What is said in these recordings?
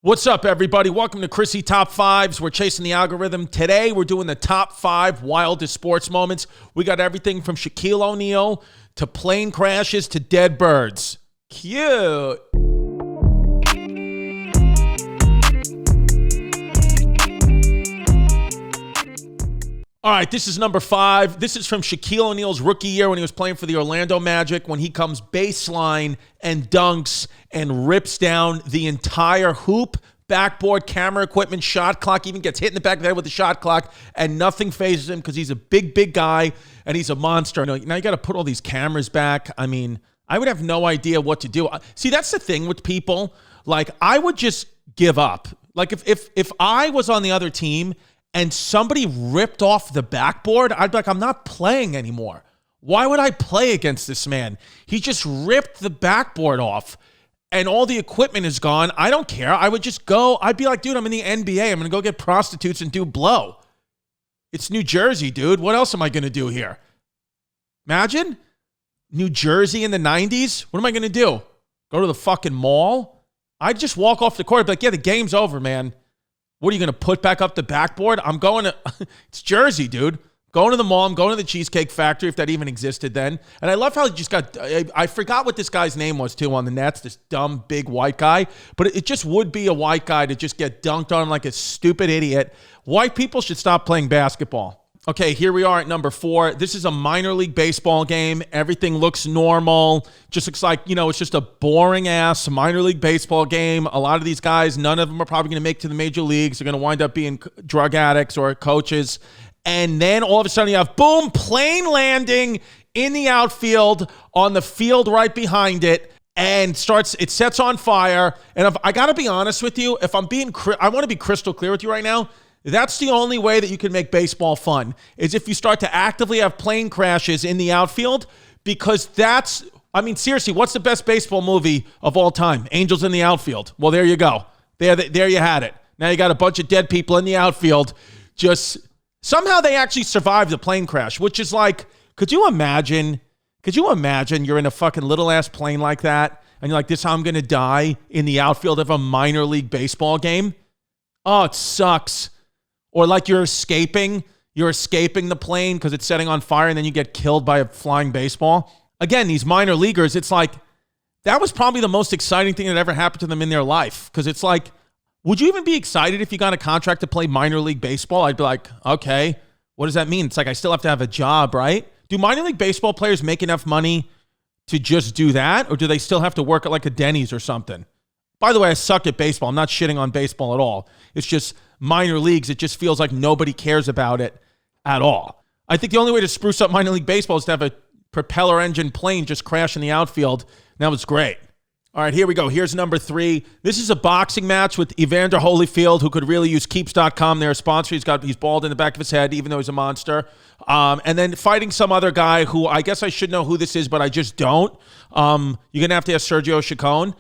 What's up, everybody? Welcome to Chrissy Top 5s. We're chasing the algorithm. Today, we're doing the top 5 wildest sports moments. We got everything from Shaquille O'Neal to plane crashes to dead birds. Cute. All right, this is number 5. This is from Shaquille O'Neal's rookie year when he was playing for the Orlando Magic, when he comes baseline and dunks and rips down the entire hoop, backboard, camera equipment, shot clock, even gets hit in the back of the head with the shot clock, and nothing phases him because he's a big guy and he's a monster. Now you got to put all these cameras back. I mean, I would have no idea what to do. See, that's the thing with people. Like, I would just give up. Like, if I was on the other team and somebody ripped off the backboard, I'd be like, I'm not playing anymore. Why would I play against this man? He just ripped the backboard off and all the equipment is gone. I don't care. I would just go. I'd be like, dude, I'm in the NBA. I'm going to go get prostitutes and do blow. It's New Jersey, dude. What else am I going to do here? Imagine New Jersey in the 90s. What am I going to do? Go to the fucking mall? I'd just walk off the court and be like, yeah, the game's over, man. What are you going to put back up the backboard? I'm going to, it's Jersey, dude. Going to the mall. I'm going to the Cheesecake Factory, if that even existed then. And I love how he just got, I forgot what this guy's name was too on the Nets, this dumb big white guy. But it just would be a white guy to just get dunked on like a stupid idiot. White people should stop playing basketball. Okay, here we are at number 4. This is a minor league baseball game. Everything looks normal. Just looks like, it's just a boring-ass minor league baseball game. A lot of these guys, none of them are probably going to make it to the major leagues. They're going to wind up being drug addicts or coaches. And then all of a sudden you have, boom, plane landing in the outfield on the field right behind it. And it sets on fire. And I got to be honest with you, I want to be crystal clear with you right now. That's the only way that you can make baseball fun, is if you start to actively have plane crashes in the outfield, because seriously, what's the best baseball movie of all time? Angels in the Outfield. Well, there you go. There you had it. Now you got a bunch of dead people in the outfield. Just somehow they actually survived the plane crash, which is like, could you imagine you're in a fucking little ass plane like that and you're like, this is how I'm going to die in the outfield of a minor league baseball game? Oh, it sucks. Or like you're escaping the plane because it's setting on fire and then you get killed by a flying baseball. Again, these minor leaguers, it's like, that was probably the most exciting thing that ever happened to them in their life. Because it's like, would you even be excited if you got a contract to play minor league baseball? I'd be like, okay, what does that mean? It's like, I still have to have a job, right? Do minor league baseball players make enough money to just do that? Or do they still have to work at like a Denny's or something? By the way, I suck at baseball. I'm not shitting on baseball at all. It's just minor leagues. It just feels like nobody cares about it at all. I think the only way to spruce up minor league baseball is to have a propeller engine plane just crash in the outfield. That was great. All right, here we go. Here's number 3. This is a boxing match with Evander Holyfield, who could really use Keeps.com. They're a sponsor. He's bald in the back of his head, even though he's a monster. And then fighting some other guy who I guess I should know who this is, but I just don't. You're going to have to ask Sergio Chacon.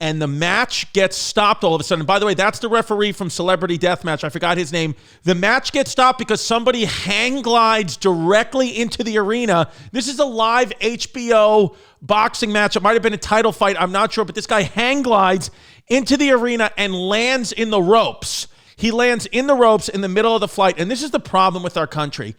And the match gets stopped all of a sudden. By the way, that's the referee from Celebrity Deathmatch. I forgot his name. The match gets stopped because somebody hang glides directly into the arena. This is a live HBO boxing match. It might have been a title fight. I'm not sure. But this guy hang glides into the arena and lands in the ropes. He lands in the ropes in the middle of the fight. And this is the problem with our country.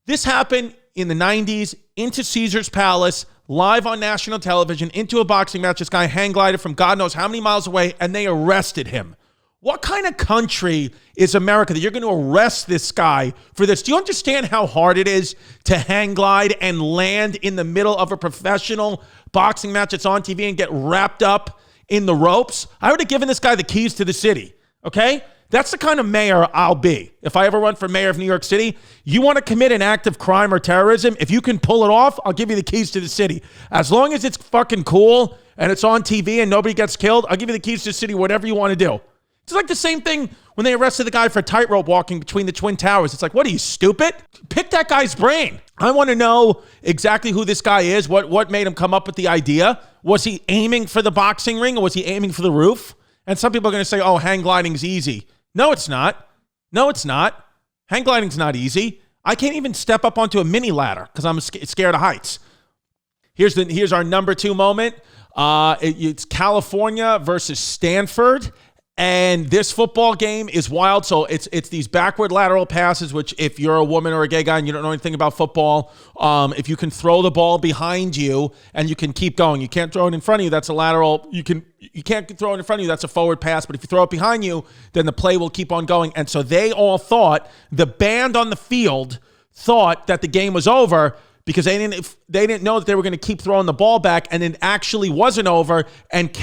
This happened in the 90s into Caesar's Palace, live on national television, into a boxing match. This guy hang glided from God knows how many miles away, and they arrested him. What kind of country is America that you're going to arrest this guy for this? Do you understand how hard it is to hang glide and land in the middle of a professional boxing match that's on TV and get wrapped up in the ropes? I would have given this guy the keys to the city, okay? That's the kind of mayor I'll be. If I ever run for mayor of New York City, you want to commit an act of crime or terrorism, if you can pull it off, I'll give you the keys to the city. As long as it's fucking cool and it's on TV and nobody gets killed, I'll give you the keys to the city, whatever you want to do. It's like the same thing when they arrested the guy for tightrope walking between the Twin Towers. It's like, what are you, stupid? Pick that guy's brain. I want to know exactly who this guy is, what made him come up with the idea. Was he aiming for the boxing ring or was he aiming for the roof? And some people are going to say, oh, hang gliding's easy. No, it's not. No, it's not. Hang gliding's not easy. I can't even step up onto a mini ladder because I'm scared of heights. Here's our number 2 moment. It's California versus Stanford. And this football game is wild. So it's these backward lateral passes, which if you're a woman or a gay guy and you don't know anything about football, if you can throw the ball behind you and you can keep going, you can't throw it in front of you, that's a lateral. You can't throw it in front of you, that's a forward pass. But if you throw it behind you, then the play will keep on going. And so they all thought, the band on the field thought that the game was over, because they didn't know that they were going to keep throwing the ball back, and it actually wasn't over. And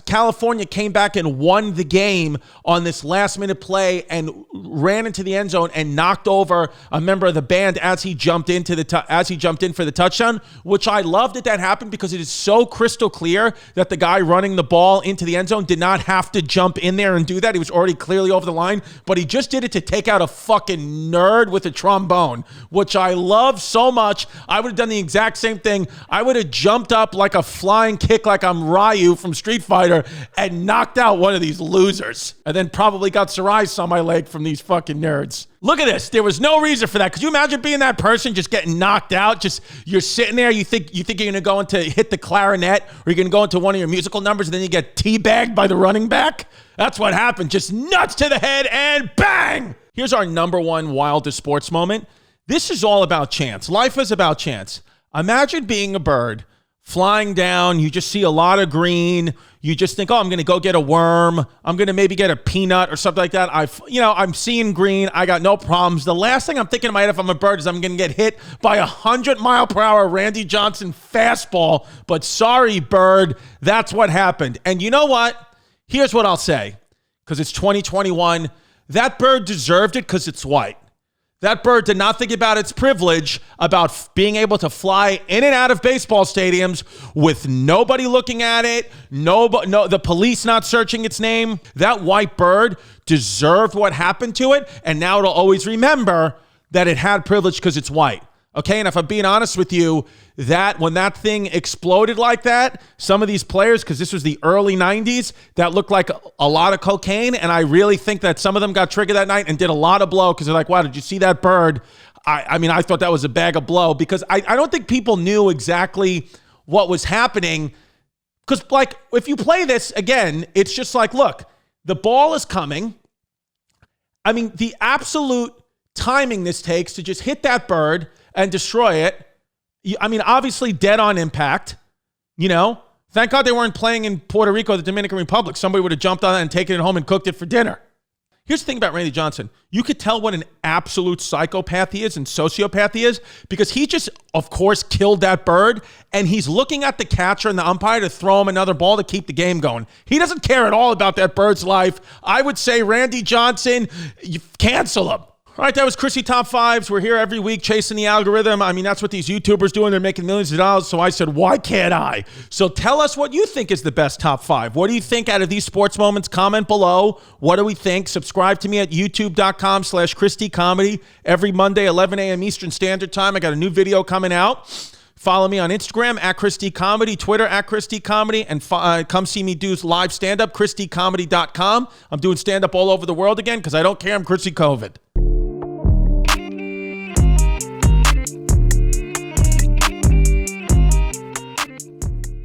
California came back and won the game on this last-minute play and ran into the end zone and knocked over a member of the band as he jumped in for the touchdown. Which I love that happened, because it is so crystal clear that the guy running the ball into the end zone did not have to jump in there and do that. He was already clearly over the line, but he just did it to take out a fucking nerd with a trombone, which I love so much. I would have done the exact same thing. I would have jumped up like a flying kick, like I'm Ryu from Street Fighter, and knocked out one of these losers. And then probably got psoriasis on my leg from these fucking nerds. Look at this. There was no reason for that. Could you imagine being that person just getting knocked out? Just you're sitting there, you think you're going to go into hit the clarinet, or you're going to go into one of your musical numbers, and then you get teabagged by the running back? That's what happened. Just nuts to the head and bang! Here's our number one wildest sports moment. This is all about chance. Life is about chance. Imagine being a bird, flying down. You just see a lot of green. You just think, oh, I'm going to go get a worm. I'm going to maybe get a peanut or something like that. I'm seeing green. I got no problems. The last thing I'm thinking in my head if I'm a bird is I'm going to get hit by 100-mile-per-hour Randy Johnson fastball. But sorry, bird, that's what happened. And you know what? Here's what I'll say, because it's 2021. That bird deserved it because it's white. That bird did not think about its privilege, about being able to fly in and out of baseball stadiums with nobody looking at it, the police not searching its name. That white bird deserved what happened to it, and now it'll always remember that it had privilege because it's white. Okay, and if I'm being honest with you, that when that thing exploded like that, some of these players, because this was the early 90s, that looked like a lot of cocaine, and I really think that some of them got triggered that night and did a lot of blow, because they're like, wow, did you see that bird? I mean, I thought that was a bag of blow, because I don't think people knew exactly what was happening, because, like, if you play this, again, it's just like, look, the ball is coming. I mean, the absolute timing this takes to just hit that bird and destroy it. I mean, obviously dead on impact, you know. Thank God they weren't playing in Puerto Rico, the Dominican Republic. Somebody would have jumped on it and taken it home and cooked it for dinner. Here's the thing about Randy Johnson. You could tell what an absolute psychopath he is and sociopath he is, because he just, of course, killed that bird, and he's looking at the catcher and the umpire to throw him another ball to keep the game going. He doesn't care at all about that bird's life. I would say, Randy Johnson, you cancel him. All right, that was Chrissy Top 5s. We're here every week chasing the algorithm. I mean, that's what these YouTubers do, and they're making millions of dollars. So I said, why can't I? So tell us what you think is the best top 5. What do you think out of these sports moments? Comment below. What do we think? Subscribe to me at youtube.com/ChristyComedy. Every Monday, 11 a.m. Eastern Standard Time. I got a new video coming out. Follow me on Instagram at Christy Comedy, Twitter at Christy Comedy, and come see me do live stand-up, ChristyComedy.com. I'm doing stand-up all over the world again because I don't care. I'm Chrissy COVID.